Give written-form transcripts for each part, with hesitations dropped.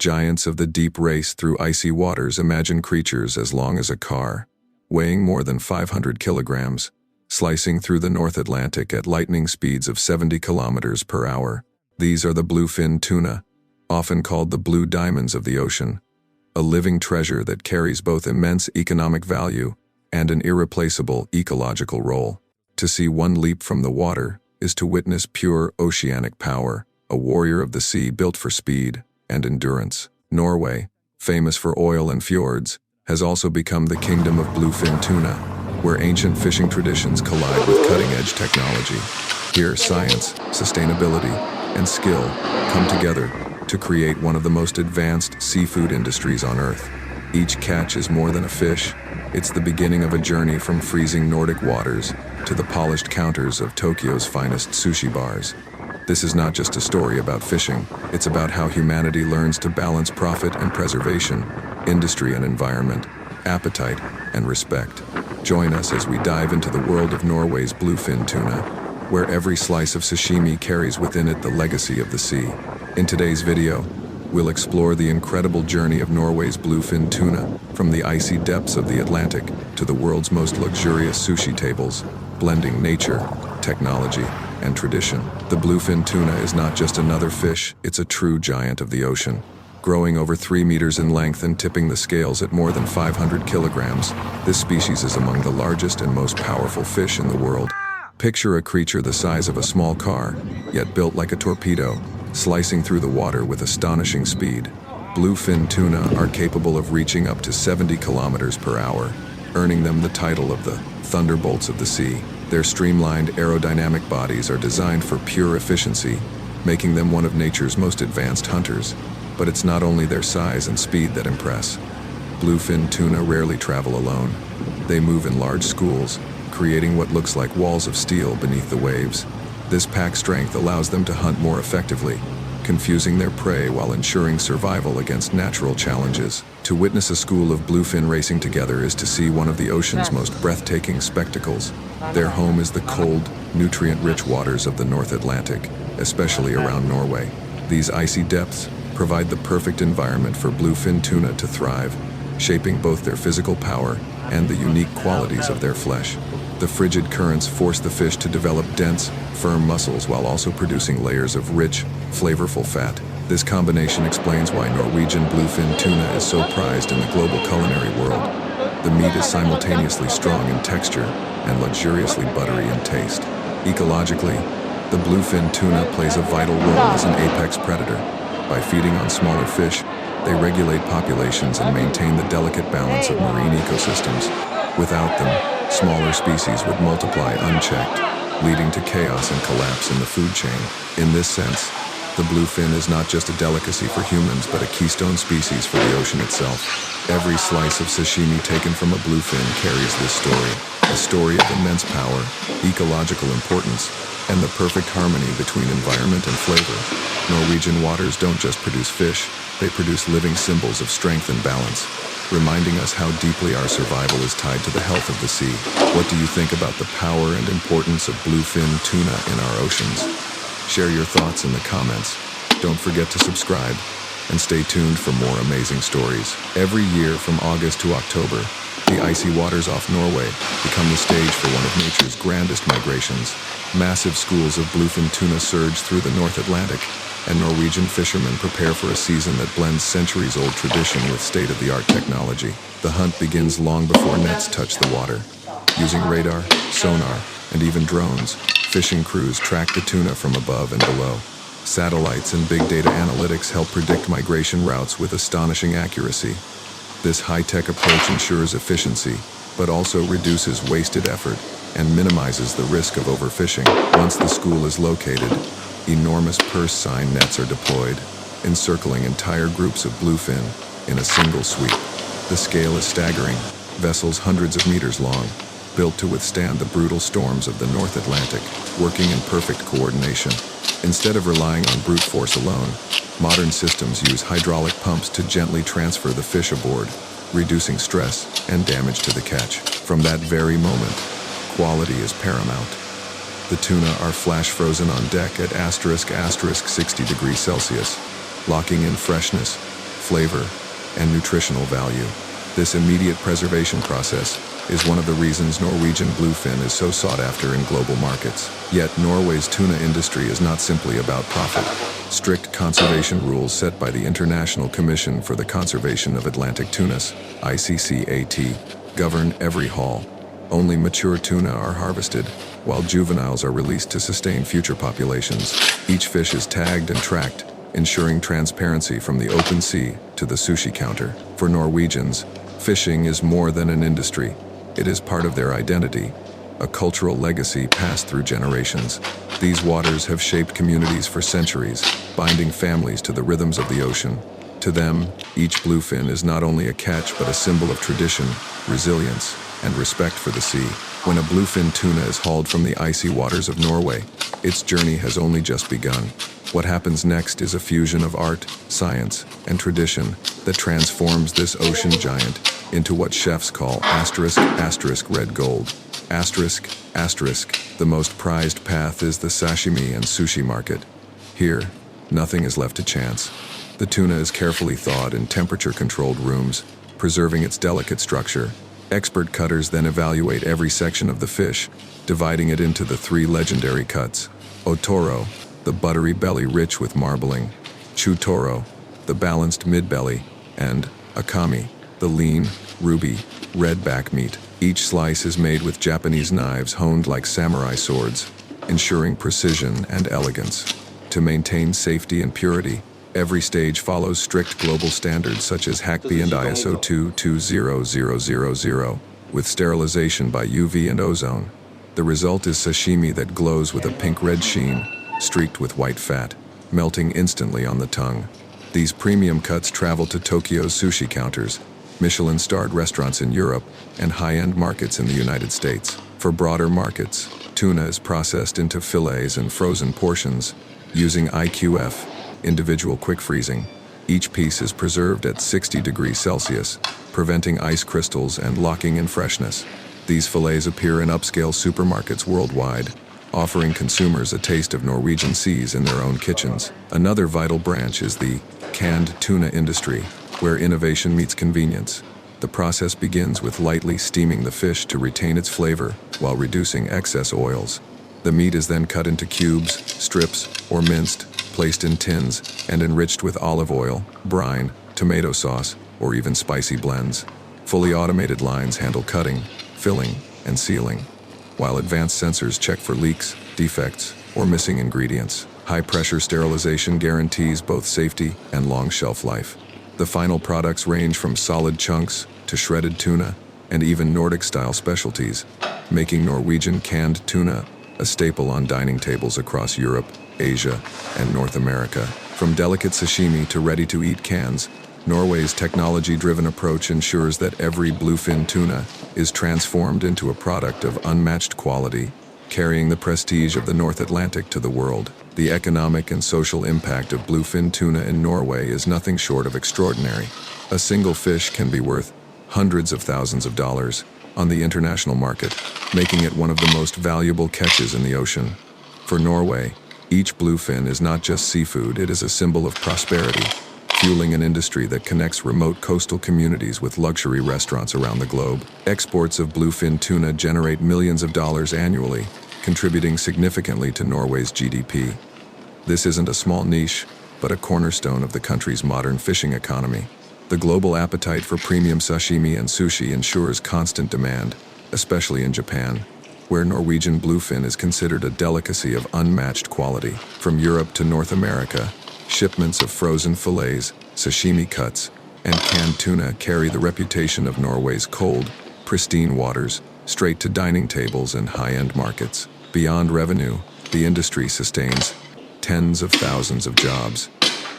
Giants of the deep race through icy waters. Imagine creatures as long as a car, weighing more than 500 kilograms, slicing through the North Atlantic at lightning speeds of 70 kilometers per hour. These are the bluefin tuna, often called the blue diamonds of the ocean, a living treasure that carries both immense economic value and an irreplaceable ecological role. To see one leap from the water is to witness pure oceanic power, a warrior of the sea built for speed and endurance. Norway, famous for oil and fjords, has also become the kingdom of bluefin tuna, where ancient fishing traditions collide with cutting-edge technology. Here, science, sustainability, and skill come together to create one of the most advanced seafood industries on Earth. Each catch is more than a fish. It's the beginning of a journey from freezing Nordic waters to the polished counters of Tokyo's finest sushi bars. This is not just a story about fishing, it's about how humanity learns to balance profit and preservation, industry and environment, appetite and respect. Join us as we dive into the world of Norway's bluefin tuna, where every slice of sashimi carries within it the legacy of the sea. In today's video, we'll explore the incredible journey of Norway's bluefin tuna, from the icy depths of the Atlantic to the world's most luxurious sushi tables, blending nature, technology, and tradition. The bluefin tuna is not just another fish, it's a true giant of the ocean. Growing over 3 meters in length and tipping the scales at more than 500 kilograms, this species is among the largest and most powerful fish in the world. Picture a creature the size of a small car, yet built like a torpedo, slicing through the water with astonishing speed. Bluefin tuna are capable of reaching up to 70 kilometers per hour, earning them the title of the thunderbolts of the sea. Their streamlined aerodynamic bodies are designed for pure efficiency, making them one of nature's most advanced hunters. But it's not only their size and speed that impress. Bluefin tuna rarely travel alone. They move in large schools, creating what looks like walls of steel beneath the waves. This pack strength allows them to hunt more effectively, confusing their prey while ensuring survival against natural challenges. To witness a school of bluefin racing together is to see one of the ocean's most breathtaking spectacles. Their home is the cold, nutrient-rich waters of the North Atlantic, especially around Norway. These icy depths provide the perfect environment for bluefin tuna to thrive, shaping both their physical power and the unique qualities of their flesh. The frigid currents force the fish to develop dense, firm muscles while also producing layers of rich, flavorful fat. This combination explains why Norwegian bluefin tuna is so prized in the global culinary world. The meat is simultaneously strong in texture and luxuriously buttery in taste. Ecologically, the bluefin tuna plays a vital role as an apex predator. By feeding on smaller fish, they regulate populations and maintain the delicate balance of marine ecosystems. Without them, smaller species would multiply unchecked, leading to chaos and collapse in the food chain. In this sense, the bluefin is not just a delicacy for humans, but a keystone species for the ocean itself. Every slice of sashimi taken from a bluefin carries this story, a story of immense power, ecological importance, and the perfect harmony between environment and flavor. Norwegian waters don't just produce fish, they produce living symbols of strength and balance, reminding us how deeply our survival is tied to the health of the sea. What do you think about the power and importance of bluefin tuna in our oceans? Share your thoughts in the comments. Don't forget to subscribe and stay tuned for more amazing stories. Every year from August to October, the icy waters off Norway become the stage for one of nature's grandest migrations. Massive schools of bluefin tuna surge through the North Atlantic, and Norwegian fishermen prepare for a season that blends centuries-old tradition with state-of-the-art technology. The hunt begins long before nets touch the water. Using radar, sonar, and even drones, fishing crews track the tuna from above and below. Satellites and big data analytics help predict migration routes with astonishing accuracy. This high-tech approach ensures efficiency, but also reduces wasted effort and minimizes the risk of overfishing. Once the school is located, enormous purse seine nets are deployed, encircling entire groups of bluefin in a single sweep. The scale is staggering, vessels hundreds of meters long, built to withstand the brutal storms of the North Atlantic, working in perfect coordination. Instead of relying on brute force alone, modern systems use hydraulic pumps to gently transfer the fish aboard, reducing stress and damage to the catch. From that very moment, quality is paramount. The tuna are flash frozen on deck at **60 degrees Celsius, locking in freshness, flavor, and nutritional value. This immediate preservation process is one of the reasons Norwegian bluefin is so sought after in global markets. Yet Norway's tuna industry is not simply about profit. Strict conservation rules set by the International Commission for the Conservation of Atlantic Tunas, ICCAT, govern every haul. Only mature tuna are harvested, while juveniles are released to sustain future populations. Each fish is tagged and tracked, ensuring transparency from the open sea to the sushi counter. For Norwegians, fishing is more than an industry. It is part of their identity, a cultural legacy passed through generations. These waters have shaped communities for centuries, binding families to the rhythms of the ocean. To them, each bluefin is not only a catch but a symbol of tradition, resilience, and respect for the sea. When a bluefin tuna is hauled from the icy waters of Norway, its journey has only just begun. What happens next is a fusion of art, science, and tradition that transforms this ocean giant into what chefs call *** red gold. ***, the most prized path is the sashimi and sushi market. Here, nothing is left to chance. The tuna is carefully thawed in temperature-controlled rooms, preserving its delicate structure. Expert cutters then evaluate every section of the fish, dividing it into the 3 legendary cuts: otoro, the buttery belly rich with marbling; chutoro, the balanced mid-belly; and akami, the lean, ruby, red back meat. Each slice is made with Japanese knives honed like samurai swords, ensuring precision and elegance. To maintain safety and purity, every stage follows strict global standards such as HACCP and ISO 220000, with sterilization by UV and ozone. The result is sashimi that glows with a pink-red sheen, streaked with white fat, melting instantly on the tongue. These premium cuts travel to Tokyo's sushi counters, Michelin-starred restaurants in Europe, and high-end markets in the United States. For broader markets, tuna is processed into fillets and frozen portions, using IQF, individual quick freezing. Each piece is preserved at 60 degrees Celsius, preventing ice crystals and locking in freshness. These fillets appear in upscale supermarkets worldwide, offering consumers a taste of Norwegian seas in their own kitchens. Another vital branch is the canned tuna industry, where innovation meets convenience. The process begins with lightly steaming the fish to retain its flavor while reducing excess oils. The meat is then cut into cubes, strips, or minced, placed in tins, and enriched with olive oil, brine, tomato sauce, or even spicy blends. Fully automated lines handle cutting, filling, and sealing, while advanced sensors check for leaks, defects, or missing ingredients. High-pressure sterilization guarantees both safety and long shelf life. The final products range from solid chunks to shredded tuna and even Nordic-style specialties, making Norwegian canned tuna a staple on dining tables across Europe, Asia, and North America. From delicate sashimi to ready-to-eat cans, Norway's technology-driven approach ensures that every bluefin tuna is transformed into a product of unmatched quality, carrying the prestige of the North Atlantic to the world. The economic and social impact of bluefin tuna in Norway is nothing short of extraordinary. A single fish can be worth hundreds of thousands of dollars on the international market, making it one of the most valuable catches in the ocean. For Norway, each bluefin is not just seafood, it is a symbol of prosperity, fueling an industry that connects remote coastal communities with luxury restaurants around the globe. Exports of bluefin tuna generate millions of dollars annually, contributing significantly to Norway's GDP. This isn't a small niche, but a cornerstone of the country's modern fishing economy. The global appetite for premium sashimi and sushi ensures constant demand, especially in Japan, where Norwegian bluefin is considered a delicacy of unmatched quality. From Europe to North America, shipments of frozen fillets, sashimi cuts, and canned tuna carry the reputation of Norway's cold, pristine waters, straight to dining tables and high-end markets. Beyond revenue, the industry sustains tens of thousands of jobs.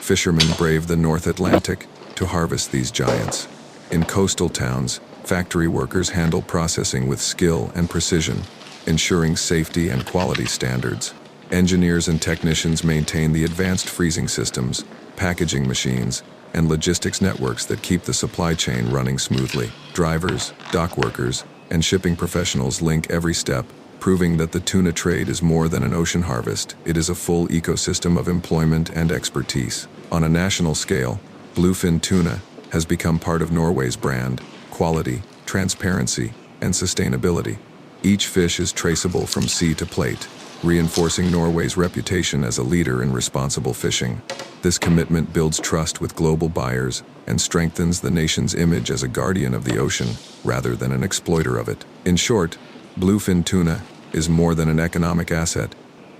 Fishermen brave the North Atlantic to harvest these giants. In coastal towns, factory workers handle processing with skill and precision, ensuring safety and quality standards. Engineers and technicians maintain the advanced freezing systems, packaging machines, and logistics networks that keep the supply chain running smoothly. Drivers, dock workers, and shipping professionals link every step, proving that the tuna trade is more than an ocean harvest. It is a full ecosystem of employment and expertise. On a national scale, Bluefin tuna has become part of Norway's brand, quality, transparency, and sustainability. Each fish is traceable from sea to plate, reinforcing Norway's reputation as a leader in responsible fishing. This commitment builds trust with global buyers and strengthens the nation's image as a guardian of the ocean rather than an exploiter of it. In short, bluefin tuna is more than an economic asset.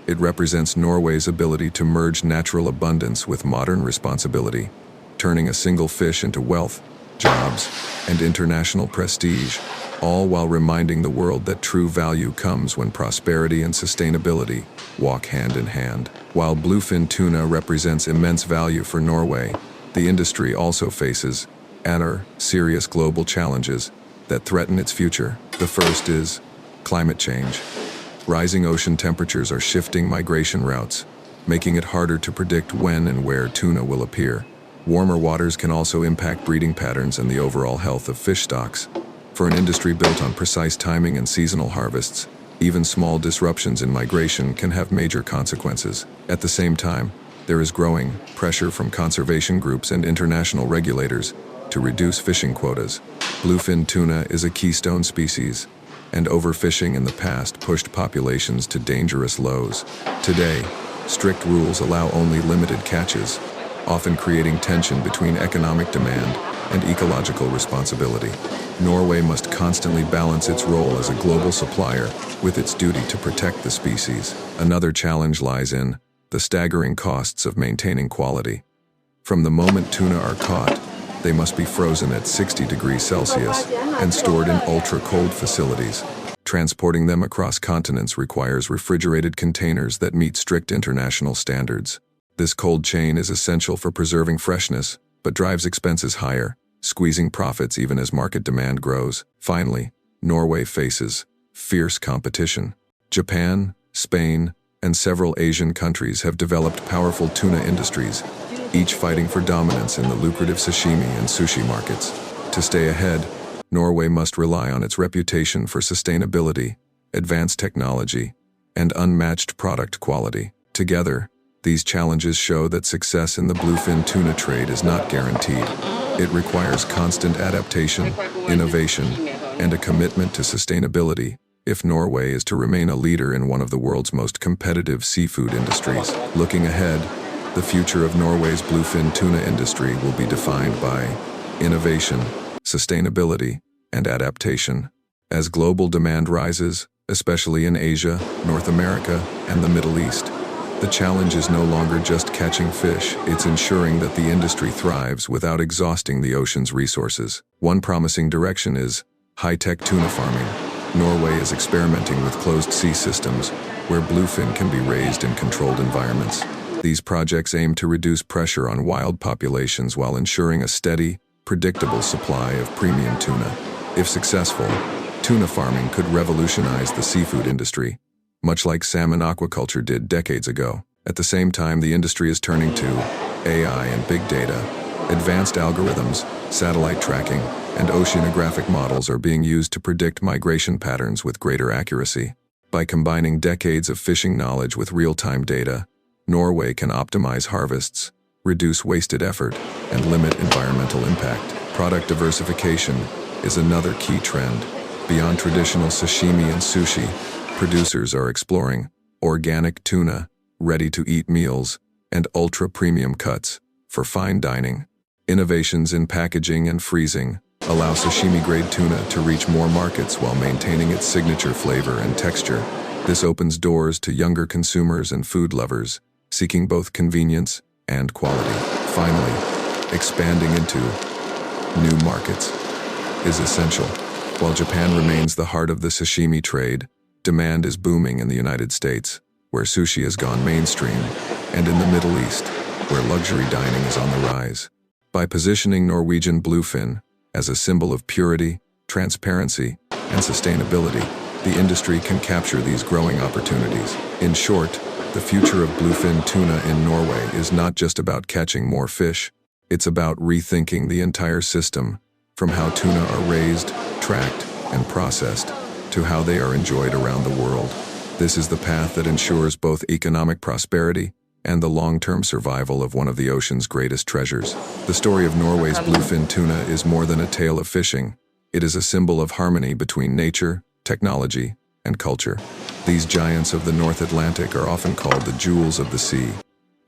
It represents Norway's ability to merge natural abundance with modern responsibility, turning a single fish into wealth, jobs, and international prestige, all while reminding the world that true value comes when prosperity and sustainability walk hand in hand. While bluefin tuna represents immense value for Norway, the industry also faces serious global challenges that threaten its future. The first is climate change. Rising ocean temperatures are shifting migration routes, making it harder to predict when and where tuna will appear. Warmer waters can also impact breeding patterns and the overall health of fish stocks. For an industry built on precise timing and seasonal harvests, even small disruptions in migration can have major consequences. At the same time, there is growing pressure from conservation groups and international regulators to reduce fishing quotas. Bluefin tuna is a keystone species, and overfishing in the past pushed populations to dangerous lows. Today, strict rules allow only limited catches, often creating tension between economic demand and ecological responsibility. Norway must constantly balance its role as a global supplier with its duty to protect the species. Another challenge lies in the staggering costs of maintaining quality. From the moment tuna are caught, they must be frozen at 60 degrees Celsius and stored in ultra-cold facilities. Transporting them across continents requires refrigerated containers that meet strict international standards. This cold chain is essential for preserving freshness, but drives expenses higher, squeezing profits even as market demand grows. Finally, Norway faces fierce competition. Japan, Spain, and several Asian countries have developed powerful tuna industries, each fighting for dominance in the lucrative sashimi and sushi markets. To stay ahead, Norway must rely on its reputation for sustainability, advanced technology, and unmatched product quality. Together, these challenges show that success in the bluefin tuna trade is not guaranteed. It requires constant adaptation, innovation, and a commitment to sustainability if Norway is to remain a leader in one of the world's most competitive seafood industries. Looking ahead, the future of Norway's bluefin tuna industry will be defined by innovation, sustainability, and adaptation. As global demand rises, especially in Asia, North America, and the Middle East, the challenge is no longer just catching fish, it's ensuring that the industry thrives without exhausting the ocean's resources. One promising direction is high-tech tuna farming. Norway is experimenting with closed-sea systems where bluefin can be raised in controlled environments. These projects aim to reduce pressure on wild populations while ensuring a steady, predictable supply of premium tuna. If successful, tuna farming could revolutionize the seafood industry, much like salmon aquaculture did decades ago. At the same time, the industry is turning to AI and big data. Advanced algorithms, satellite tracking, and oceanographic models are being used to predict migration patterns with greater accuracy. By combining decades of fishing knowledge with real-time data, Norway can optimize harvests, reduce wasted effort, and limit environmental impact. Product diversification is another key trend. Beyond traditional sashimi and sushi, producers are exploring organic tuna, ready-to-eat meals, and ultra-premium cuts for fine dining. Innovations in packaging and freezing allow sashimi-grade tuna to reach more markets while maintaining its signature flavor and texture. This opens doors to younger consumers and food lovers seeking both convenience and quality. Finally, expanding into new markets is essential. While Japan remains the heart of the sashimi trade, demand is booming in the United States, where sushi has gone mainstream, and in the Middle East, where luxury dining is on the rise. By positioning Norwegian bluefin as a symbol of purity, transparency, and sustainability, the industry can capture these growing opportunities. In short, the future of bluefin tuna in Norway is not just about catching more fish, it's about rethinking the entire system, from how tuna are raised, tracked, and processed, to how they are enjoyed around the world. This is the path that ensures both economic prosperity and the long-term survival of one of the ocean's greatest treasures. The story of Norway's bluefin tuna is more than a tale of fishing. It is a symbol of harmony between nature, technology, and culture. These giants of the North Atlantic are often called the jewels of the sea,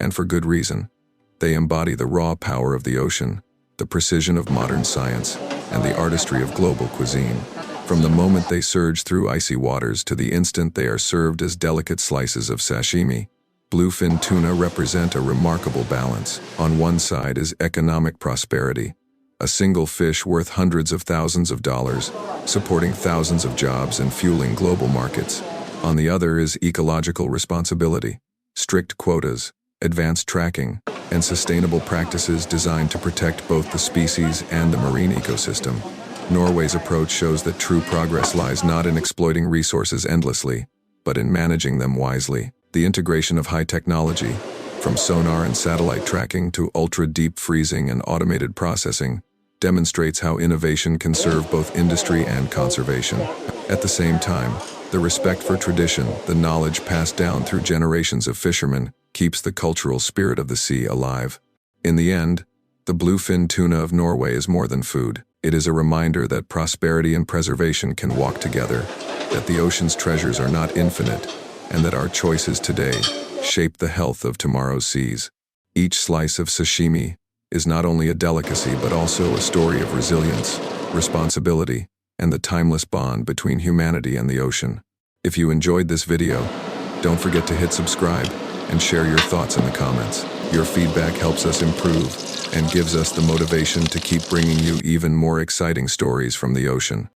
and for good reason. They embody the raw power of the ocean, the precision of modern science, and the artistry of global cuisine. From the moment they surge through icy waters to the instant they are served as delicate slices of sashimi, bluefin tuna represent a remarkable balance. On one side is economic prosperity, a single fish worth hundreds of thousands of dollars, supporting thousands of jobs and fueling global markets. On the other is ecological responsibility, strict quotas, advanced tracking, and sustainable practices designed to protect both the species and the marine ecosystem. Norway's approach shows that true progress lies not in exploiting resources endlessly, but in managing them wisely. The integration of high technology, from sonar and satellite tracking to ultra-deep freezing and automated processing, demonstrates how innovation can serve both industry and conservation. At the same time, the respect for tradition, the knowledge passed down through generations of fishermen, keeps the cultural spirit of the sea alive. In the end, the bluefin tuna of Norway is more than food. It is a reminder that prosperity and preservation can walk together, that the ocean's treasures are not infinite, and that our choices today shape the health of tomorrow's seas. Each slice of sashimi is not only a delicacy but also a story of resilience, responsibility, and the timeless bond between humanity and the ocean. If you enjoyed this video, don't forget to hit subscribe and share your thoughts in the comments. Your feedback helps us improve and gives us the motivation to keep bringing you even more exciting stories from the ocean.